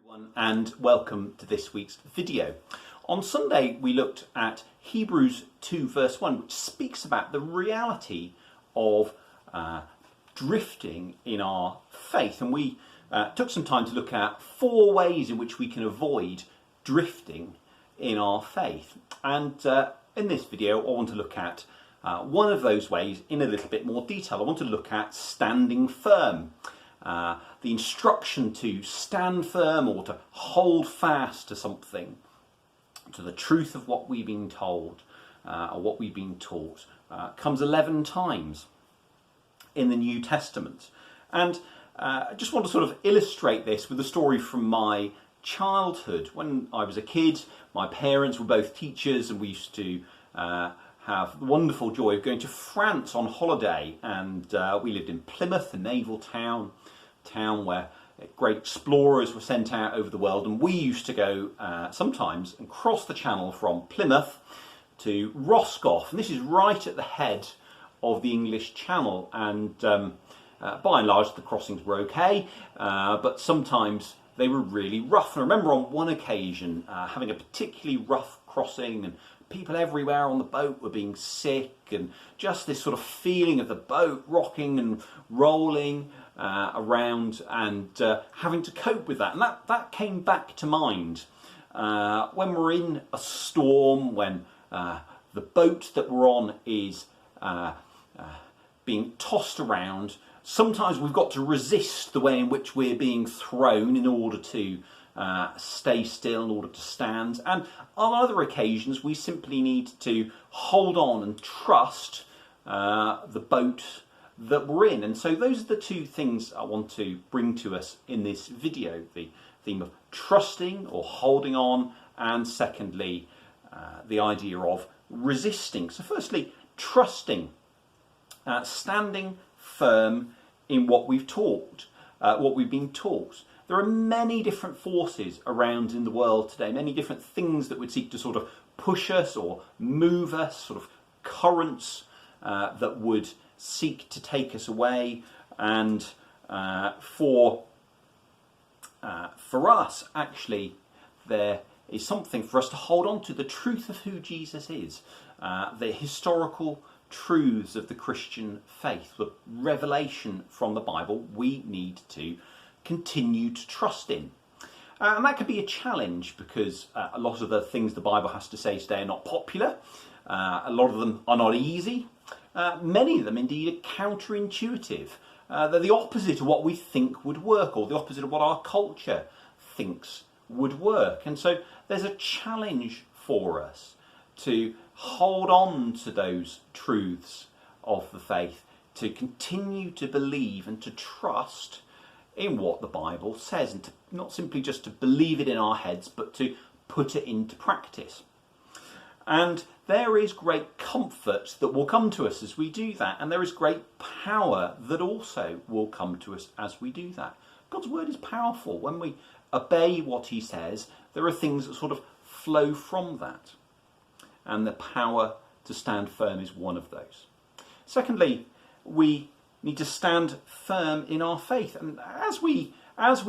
everyone, and welcome to this week's video. On Sunday we looked at Hebrews 2 verse 1, which speaks about the reality of drifting in our faith, and we took some time to look at 4 ways in which we can avoid drifting in our faith. And in this video I want to look at one of those ways in a little bit more detail. I want to look at standing firm. The instruction to stand firm or to hold fast to something, to the truth of what we've been told or what we've been taught, comes 11 times in the New Testament. And I just want to sort of illustrate this with a story from my childhood. When I was a kid, my parents were both teachers, and we used to have the wonderful joy of going to France on holiday, and we lived in Plymouth, a naval town where great explorers were sent out over the world, and we used to go sometimes and cross the channel from Plymouth to Roscoff, and this is right at the head of the English Channel, and by and large the crossings were okay, but sometimes they were really rough. And I remember on one occasion having a particularly rough crossing, and people everywhere on the boat were being sick, and just this sort of feeling of the boat rocking and rolling around, and having to cope with that. And that came back to mind when we're in a storm, when the boat that we're on is being tossed around. Sometimes we've got to resist the way in which we're being thrown in order to stay still, in order to stand. And on other occasions we simply need to hold on and trust the boat that we're in. And so those are the 2 things I want to bring to us in this video: the theme of trusting or holding on, and secondly the idea of resisting. So firstly, trusting, standing firm in what we've taught, what we've been taught. There are many different forces around in the world today, many different things that would seek to sort of push us or move us, sort of currents that would seek to take us away. And for us, actually, there is something for us to hold on to: the truth of who Jesus is, the historical truths of the Christian faith, the revelation from the Bible we need to continue to trust in. And that could be a challenge, because a lot of the things the Bible has to say today are not popular. A lot of them are not easy. Many of them indeed are counterintuitive. They're the opposite of what we think would work, or the opposite of what our culture thinks would work. And so there's a challenge for us to hold on to those truths of the faith, to continue to believe and to trust in what the Bible says, and to not simply just to believe it in our heads, but to put it into practice. And there is great comfort that will come to us as we do that, and there is great power that also will come to us as we do that. God's word is powerful. When we obey what he says, there are things that sort of flow from that, and the power to stand firm is one of those. Secondly, we need to stand firm in our faith, and as we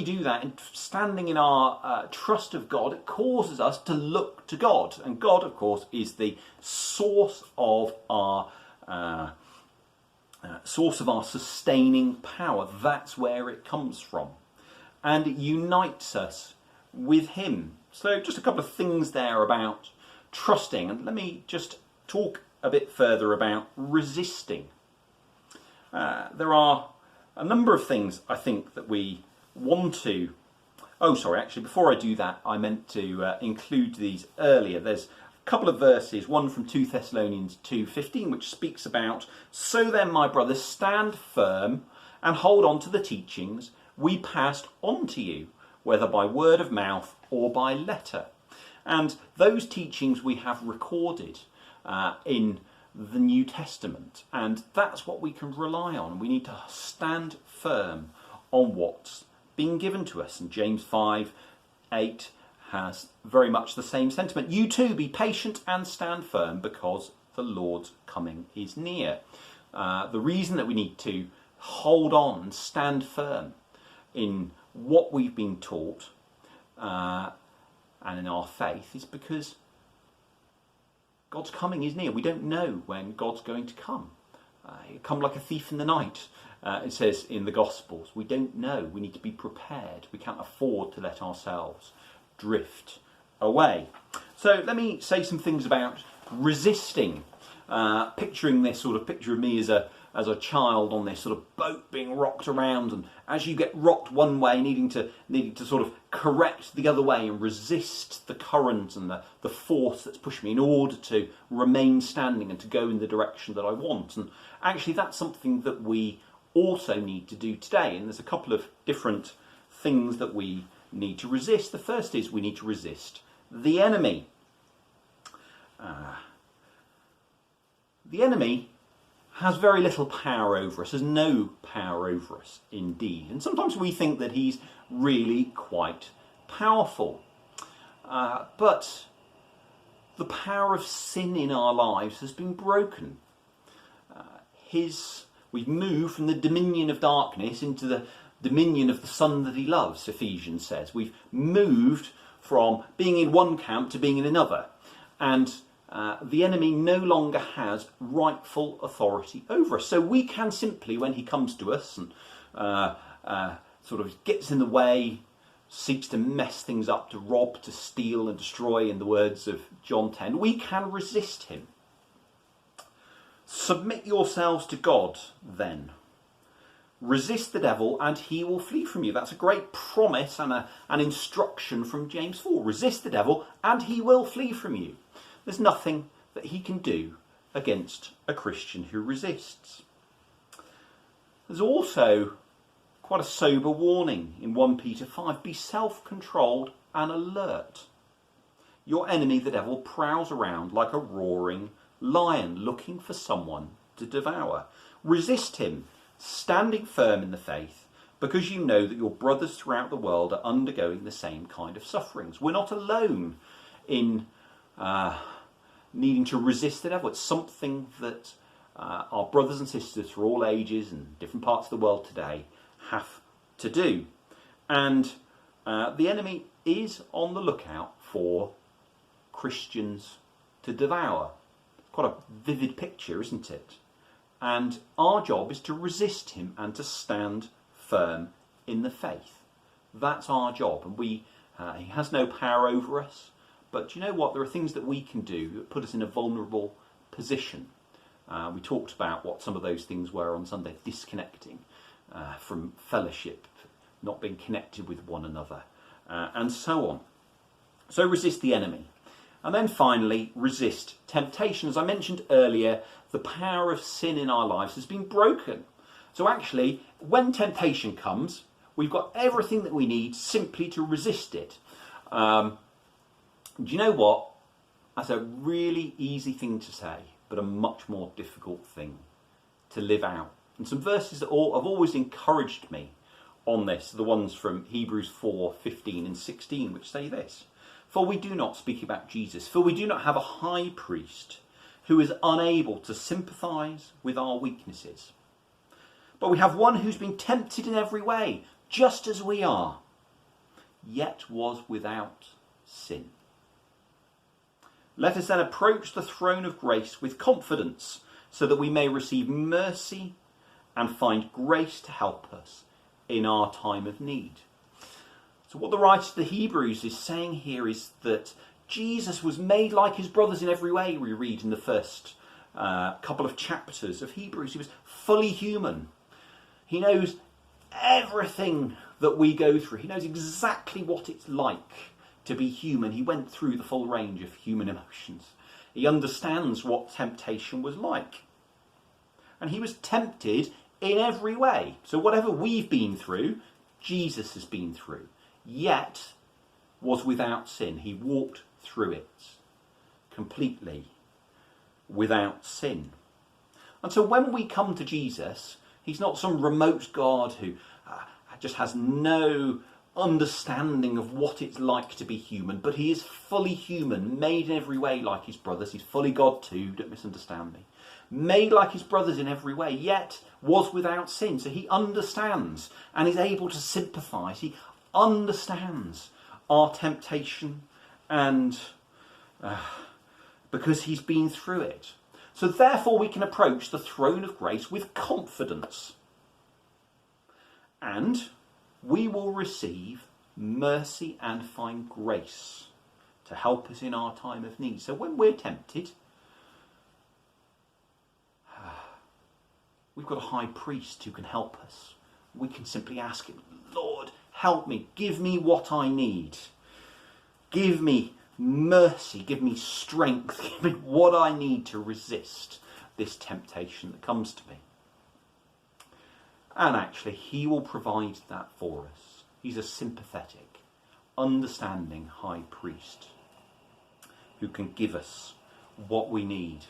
do that, in standing in our trust of God, it causes us to look to God, and God, of course, is the source of our sustaining power. That's where it comes from, and it unites us with him. So just a couple of things there about trusting, and let me just talk a bit further about resisting. There are a number of things I think that we want to... Oh, sorry, actually, before I do that, I meant to include these earlier. There's a couple of verses, one from 2 Thessalonians 2:15, which speaks about, "So then, my brothers, stand firm and hold on to the teachings we passed on to you, whether by word of mouth or by letter." And those teachings we have recorded in the New Testament, and that's what we can rely on. We need to stand firm on what's being given to us. And James 5:8 has very much the same sentiment. "You too be patient and stand firm, because the Lord's coming is near." The reason that we need to hold on and stand firm in what we've been taught and in our faith is because God's coming is near. We don't know when God's going to come. He'll come like a thief in the night, it says in the Gospels. We don't know. We need to be prepared. We can't afford to let ourselves drift away. So let me say some things about resisting. Picturing this sort of picture of me as a child on this sort of boat being rocked around, and as you get rocked one way, needing to sort of correct the other way and resist the current and the force that's pushing me in order to remain standing and to go in the direction that I want. And actually that's something that we also need to do today, and there's a couple of different things that we need to resist. The first is we need to resist the enemy. The enemy has very little power over us, has no power over us indeed. And sometimes we think that he's really quite powerful. But the power of sin in our lives has been broken. We've moved from the dominion of darkness into the dominion of the Son that he loves, Ephesians says. We've moved from being in one camp to being in another. And the enemy no longer has rightful authority over us. So we can simply, when he comes to us and sort of gets in the way, seeks to mess things up, to rob, to steal and destroy, in the words of John 10, we can resist him. Submit yourselves to God, then. Resist the devil and he will flee from you. That's a great promise and an instruction from James 4. Resist the devil and he will flee from you. There's nothing that he can do against a Christian who resists. There's also quite a sober warning in 1 Peter 5. Be self-controlled and alert. Your enemy, the devil, prowls around like a roaring lion looking for someone to devour. Resist him, standing firm in the faith, because you know that your brothers throughout the world are undergoing the same kind of sufferings. We're not alone in needing to resist the devil. It's something that our brothers and sisters through all ages and different parts of the world today have to do. And the enemy is on the lookout for Christians to devour. Quite a vivid picture, isn't it? And our job is to resist him and to stand firm in the faith. That's our job. And he has no power over us. But do you know what? There are things that we can do that put us in a vulnerable position. We talked about what some of those things were on Sunday. Disconnecting from fellowship, not being connected with one another, and so on. So resist the enemy. And then finally, resist temptation. As I mentioned earlier, the power of sin in our lives has been broken. So actually, when temptation comes, we've got everything that we need simply to resist it. Do you know what? That's a really easy thing to say, but a much more difficult thing to live out. And some verses that have always encouraged me on this, the ones from Hebrews 4:15 and 16, which say this. For we do not speak about Jesus, for we do not have a high priest who is unable to sympathise with our weaknesses. But we have one who's been tempted in every way, just as we are, yet was without sin. Let us then approach the throne of grace with confidence, so that we may receive mercy and find grace to help us in our time of need. So what the writer to the Hebrews is saying here is that Jesus was made like his brothers in every way. We read in the first couple of chapters of Hebrews. He was fully human. He knows everything that we go through. He knows exactly what it's like to be human. He went through the full range of human emotions. He understands what temptation was like. And he was tempted in every way. So whatever we've been through, Jesus has been through. Yet was without sin. He walked through it completely without sin. And so when we come to Jesus, he's not some remote God who just has no understanding of what it's like to be human, but he is fully human, made in every way like his brothers. He's fully God too, don't misunderstand me. Made like his brothers in every way, yet was without sin. So he understands and is able to sympathise. He understands our temptation, and because he's been through it. So therefore we can approach the throne of grace with confidence. And we will receive mercy and find grace to help us in our time of need. So when we're tempted, we've got a high priest who can help us. We can simply ask him, Lord, help me, give me what I need. Give me mercy, give me strength, give me what I need to resist this temptation that comes to me. And actually, he will provide that for us. He's a sympathetic, understanding high priest who can give us what we need.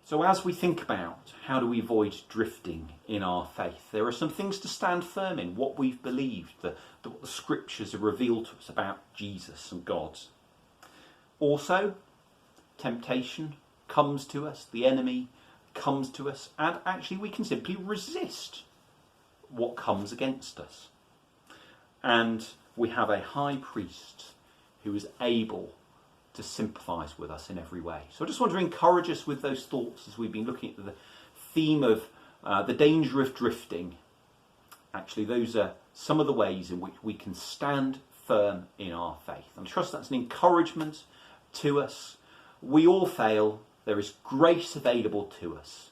So as we think about how do we avoid drifting in our faith, there are some things to stand firm in, what we've believed, what the scriptures have revealed to us about Jesus and God. Also, temptation comes to us, the enemy comes to us, and actually we can simply resist what comes against us. And we have a high priest who is able to sympathise with us in every way. So I just want to encourage us with those thoughts as we've been looking at the theme of the danger of drifting. Actually, those are some of the ways in which we can stand firm in our faith. And I trust that's an encouragement to us. We all fail. There is grace available to us.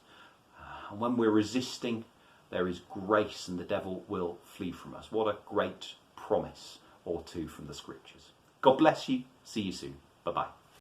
And when we're resisting, there is grace and the devil will flee from us. What a great promise or two from the scriptures. God bless you. See you soon. Bye-bye.